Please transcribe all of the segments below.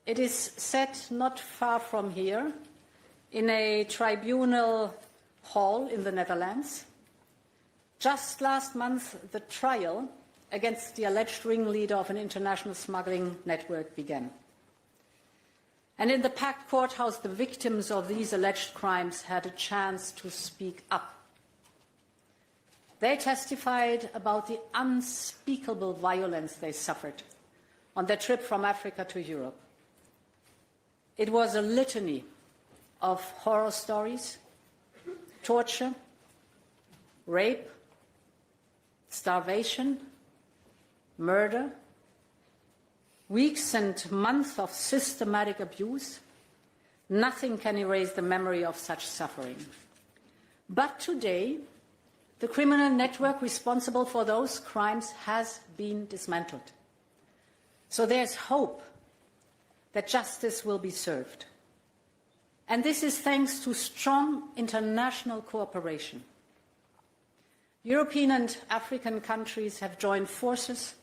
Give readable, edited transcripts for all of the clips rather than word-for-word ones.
It is set not far from here, in a tribunal hall in the Netherlands. Just last month, the trial against the alleged ringleader of an international smuggling network began. And in the packed courthouse, the victims of these alleged crimes had a chance to speak up. They testified about the unspeakable violence they suffered on their trip from Africa to Europe. It was a litany of horror stories, torture, rape, starvation, murder, weeks and months of systematic abuse. Nothing can erase the memory of such suffering. But today, the criminal network responsible for those crimes has been dismantled. So there's hope that justice will be served. And this is thanks to strong international cooperation. European and African countries have joined forces,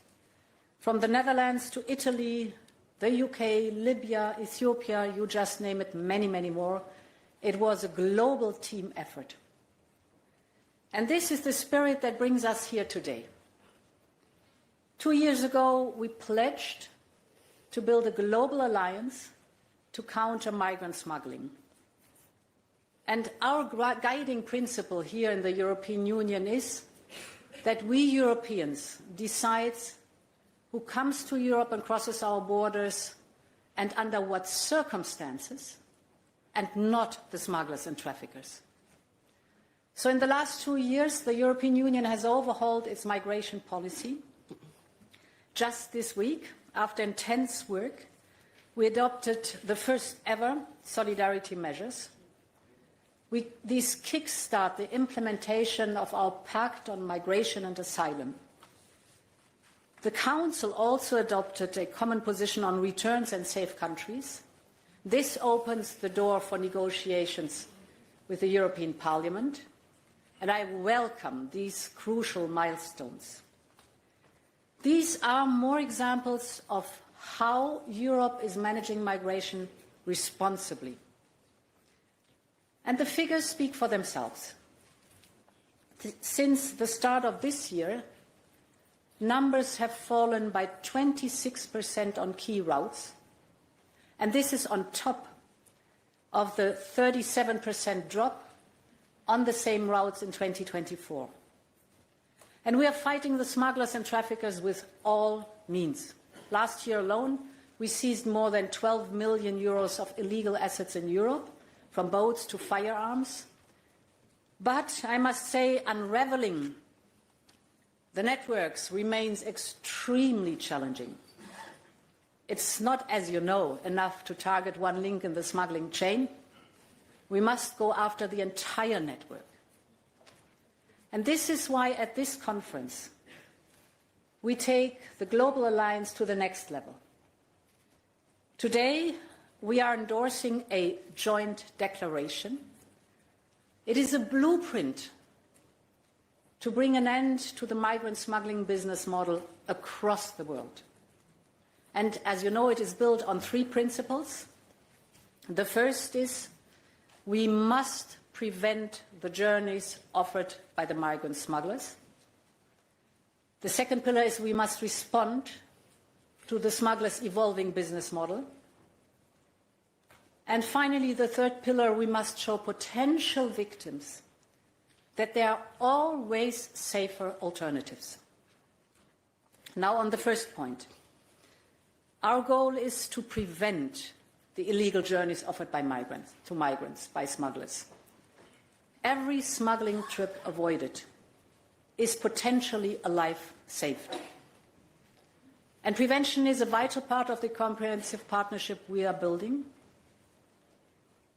from the Netherlands to Italy, the UK, Libya, Ethiopia, you just name it, many, many more. It was a global team effort. And this is the spirit that brings us here today. 2 years ago, we pledged to build a global alliance to counter migrant smuggling. And our guiding principle here in the European Union is that we Europeans decide who comes to Europe and crosses our borders and under what circumstances, and not the smugglers and traffickers. So in the last 2 years, the European Union has overhauled its migration policy. Just this week, after intense work, we adopted the first ever solidarity measures. These kickstart the implementation of our Pact on Migration and Asylum. The Council also adopted a common position on returns and safe countries. This opens the door for negotiations with the European Parliament, and I welcome these crucial milestones. These are more examples of how Europe is managing migration responsibly. And the figures speak for themselves. Since the start of this year, numbers have fallen by 26% on key routes, and this is on top of the 37% drop on the same routes in 2024. And we are fighting the smugglers and traffickers with all means. Last year alone, we seized more than 12 million euros of illegal assets in Europe, from boats to firearms. But I must say, unraveling the networks remains extremely challenging. It's not, as you know, enough to target one link in the smuggling chain. We must go after the entire network. And this is why at this conference, we take the global alliance to the next level. Today, we are endorsing a joint declaration. It is a blueprint to bring an end to the migrant smuggling business model across the world. And as you know, it is built on 3 principles. The first is we must prevent the journeys offered by the migrant smugglers. The second pillar is we must respond to the smugglers' evolving business model. And finally, the third pillar, we must show potential victims that there are always safer alternatives. Now, on the first point, our goal is to prevent the illegal journeys offered by migrants, by smugglers. Every smuggling trip avoided is potentially a life saved. And prevention is a vital part of the comprehensive partnership we are building.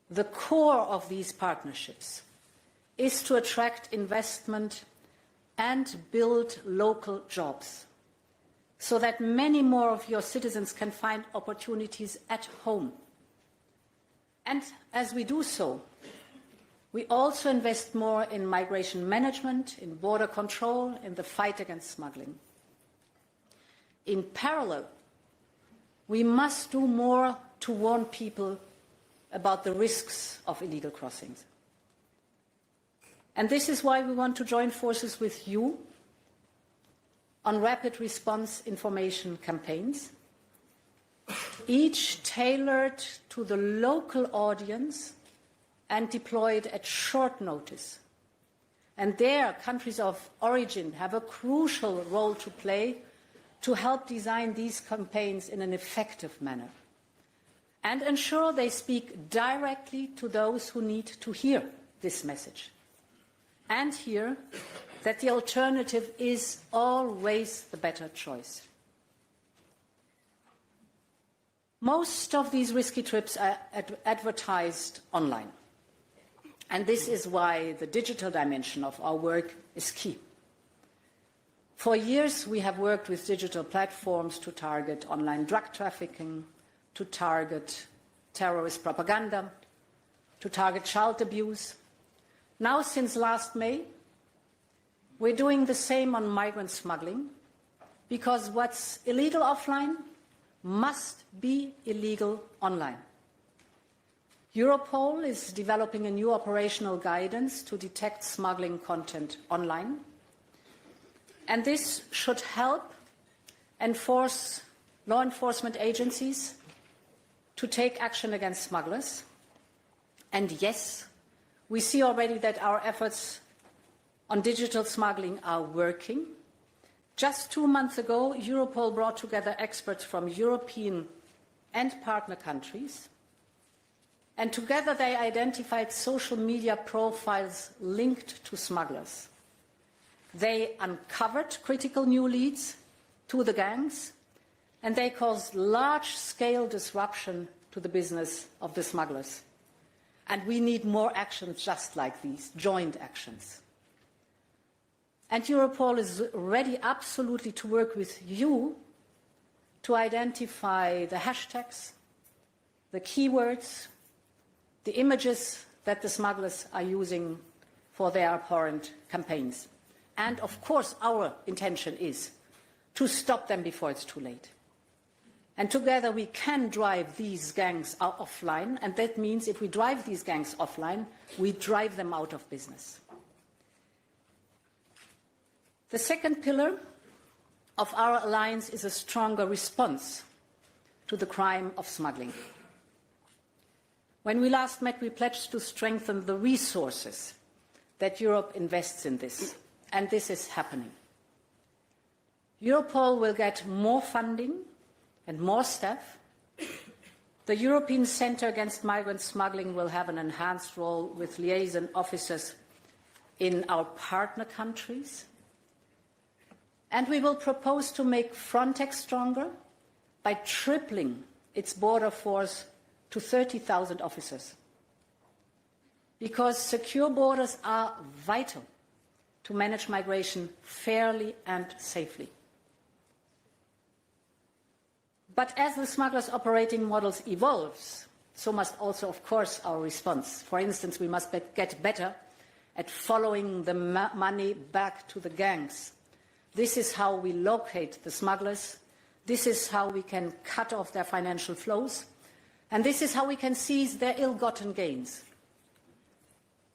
The core of these partnerships is to attract investment and build local jobs so that many more of your citizens can find opportunities at home. And as we do so, we also invest more in migration management, in border control, in the fight against smuggling. In parallel, we must do more to warn people about the risks of illegal crossings. And this is why we want to join forces with you on rapid response information campaigns, each tailored to the local audience and deployed at short notice. And there, countries of origin have a crucial role to play to help design these campaigns in an effective manner and ensure they speak directly to those who need to hear this message and hear that the alternative is always the better choice. Most of these risky trips are advertised online. And this is why the digital dimension of our work is key. For years, we have worked with digital platforms to target online drug trafficking, to target terrorist propaganda, to target child abuse. Now, since last May, we're doing the same on migrant smuggling, because what's illegal offline must be illegal online. Europol is developing a new operational guidance to detect smuggling content online. And this should help law enforcement agencies to take action against smugglers. And yes, we see already that our efforts on digital smuggling are working. Just 2 months ago, Europol brought together experts from European and partner countries. And together they identified social media profiles linked to smugglers. They uncovered critical new leads to the gangs, and they caused large-scale disruption to the business of the smugglers. And we need more actions just like these, joint actions. And Europol is ready absolutely to work with you to identify the hashtags, the keywords, the images that the smugglers are using for their abhorrent campaigns. And of course, our intention is to stop them before it's too late. And together we can drive these gangs offline, and that means if we drive these gangs offline, we drive them out of business. The second pillar of our alliance is a stronger response to the crime of smuggling. When we last met, we pledged to strengthen the resources that Europe invests in this, and this is happening. Europol will get more funding and more staff. The European Centre Against Migrant Smuggling will have an enhanced role with liaison officers in our partner countries. And we will propose to make Frontex stronger by tripling its border force to 30,000 officers. Because secure borders are vital to manage migration fairly and safely. But as the smugglers' operating models evolves, so must also, of course, our response. For instance, we must get better at following the money back to the gangs. This is how we locate the smugglers. This is how we can cut off their financial flows. And this is how we can seize their ill-gotten gains.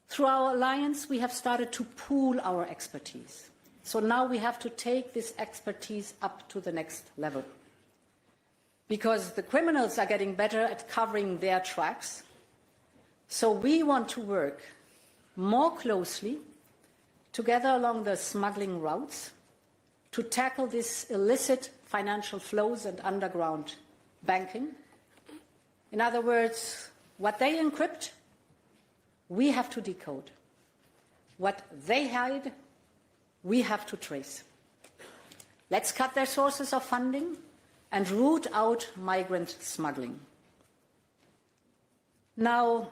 Through our alliance, we have started to pool our expertise. So now we have to take this expertise up to the next level. Because the criminals are getting better at covering their tracks. So we want to work more closely together along the smuggling routes to tackle this illicit financial flows and underground banking. In other words, what they encrypt, we have to decode. What they hide, we have to trace. Let's cut their sources of funding and root out migrant smuggling. Now,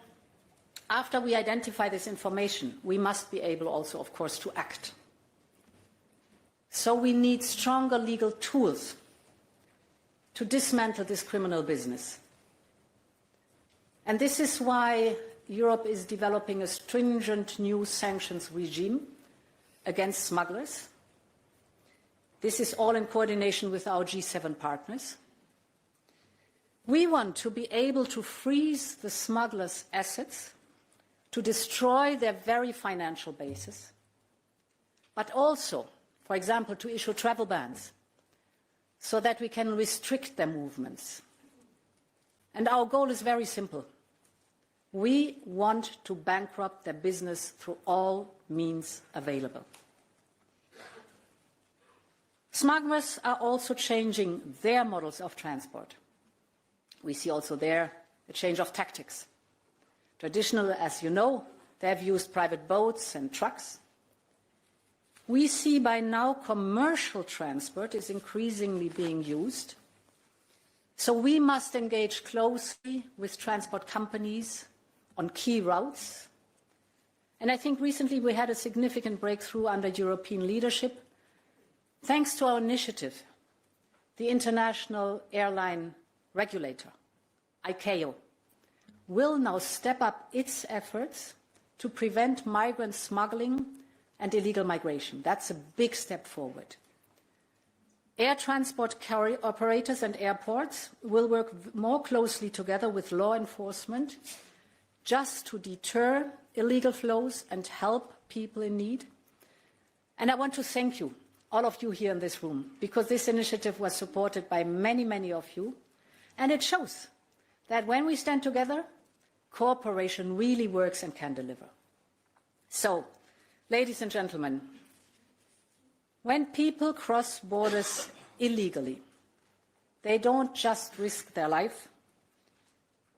after we identify this information, we must be able also, of course, to act. So we need stronger legal tools to dismantle this criminal business. And this is why Europe is developing a stringent new sanctions regime against smugglers. This is all in coordination with our G7 partners. We want to be able to freeze the smugglers' assets, to destroy their very financial basis, but also, for example, to issue travel bans so that we can restrict their movements. And our goal is very simple. We want to bankrupt their business through all means available. Smugglers are also changing their models of transport. We see also there a change of tactics. Traditionally, as you know, they have used private boats and trucks. We see by now commercial transport is increasingly being used. So we must engage closely with transport companies on key routes. And I think recently we had a significant breakthrough under European leadership, thanks to our initiative, the International Airline Regulator, ICAO, will now step up its efforts to prevent migrant smuggling and illegal migration. That's a big step forward. Air transport operators and airports will work more closely together with law enforcement just to deter illegal flows and help people in need. And I want to thank you, all of you here in this room, because this initiative was supported by many, many of you. And it shows that when we stand together, cooperation really works and can deliver. So, ladies and gentlemen, when people cross borders illegally, they don't just risk their life.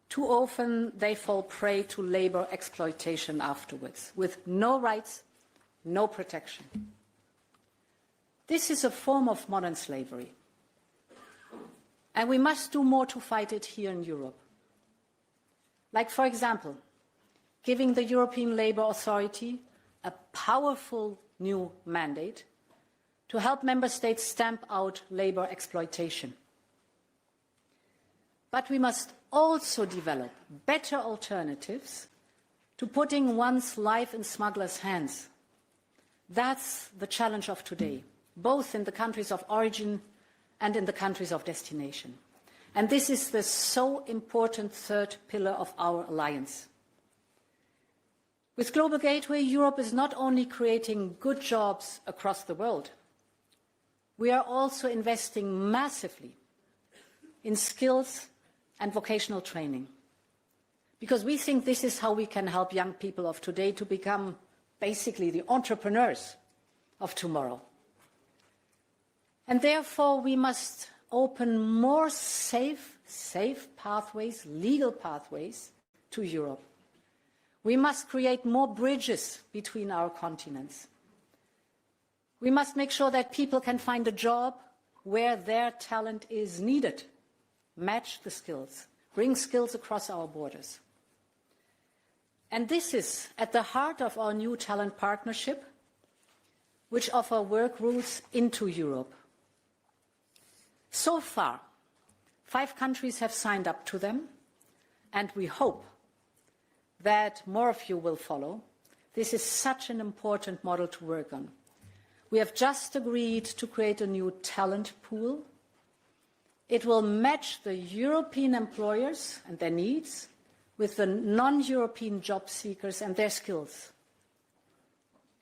Too often they fall prey to labor exploitation afterwards, with no rights, no protection. This is a form of modern slavery. And we must do more to fight it here in Europe. Like, for example, giving the European Labour Authority a powerful new mandate to help member states stamp out labour exploitation. But we must also develop better alternatives to putting one's life in smugglers' hands. That's the challenge of today, both in the countries of origin and in the countries of destination. And this is the so important third pillar of our alliance. With Global Gateway, Europe is not only creating good jobs across the world, we are also investing massively in skills and vocational training, because we think this is how we can help young people of today to become basically the entrepreneurs of tomorrow. And therefore, we must open more safe pathways, legal pathways to Europe. We must create more bridges between our continents. We must make sure that people can find a job where their talent is needed, match the skills, bring skills across our borders. And this is at the heart of our new talent partnership, which offer work routes into Europe. So far, 5 countries have signed up to them, and we hope that more of you will follow. This is such an important model to work on. We have just agreed to create a new talent pool. It will match the European employers and their needs with the non-European job seekers and their skills.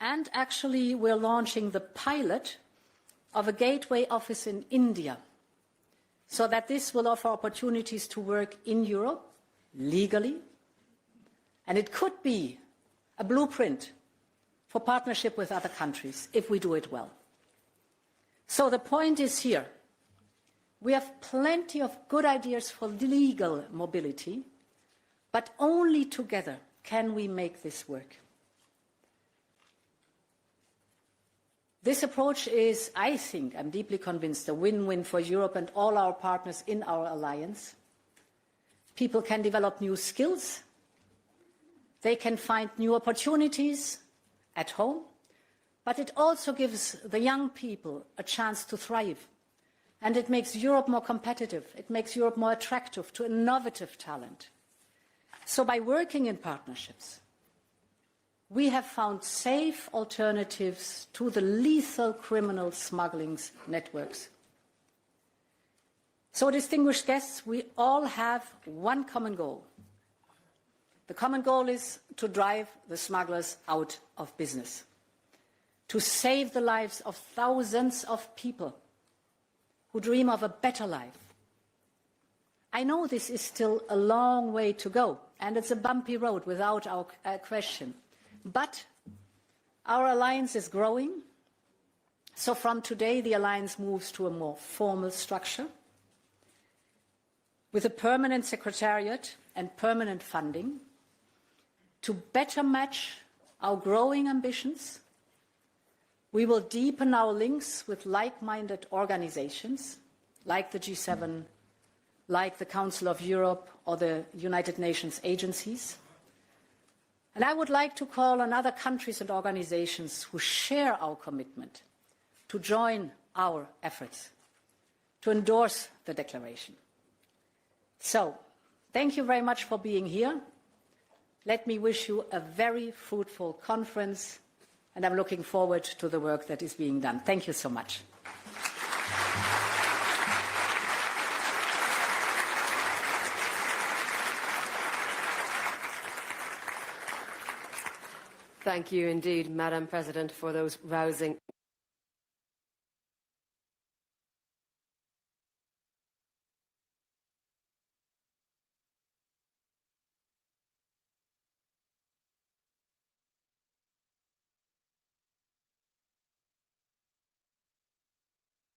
And actually, we're launching the pilot of a gateway office in India, so that this will offer opportunities to work in Europe legally. And it could be a blueprint for partnership with other countries if we do it well. So the point is here. We have plenty of good ideas for legal mobility, but only together can we make this work. This approach is, I think, I'm deeply convinced, a win-win for Europe and all our partners in our alliance. People can develop new skills. They can find new opportunities at home, but it also gives the young people a chance to thrive. And it makes Europe more competitive. It makes Europe more attractive to innovative talent. So by working in partnerships, we have found safe alternatives to the lethal criminal smuggling networks. So, distinguished guests, we all have one common goal. The common goal is to drive the smugglers out of business, to save the lives of thousands of people who dream of a better life. I know this is still a long way to go, and it's a bumpy road without a question. But our alliance is growing. So from today, the alliance moves to a more formal structure with a permanent secretariat and permanent funding to better match our growing ambitions. We will deepen our links with like-minded organizations like the G7, like the Council of Europe or the United Nations agencies. And I would like to call on other countries and organizations who share our commitment to join our efforts, to endorse the declaration. So, thank you very much for being here. Let me wish you a very fruitful conference, and I'm looking forward to the work that is being done. Thank you so much. Thank you indeed, Madam President, for those rousing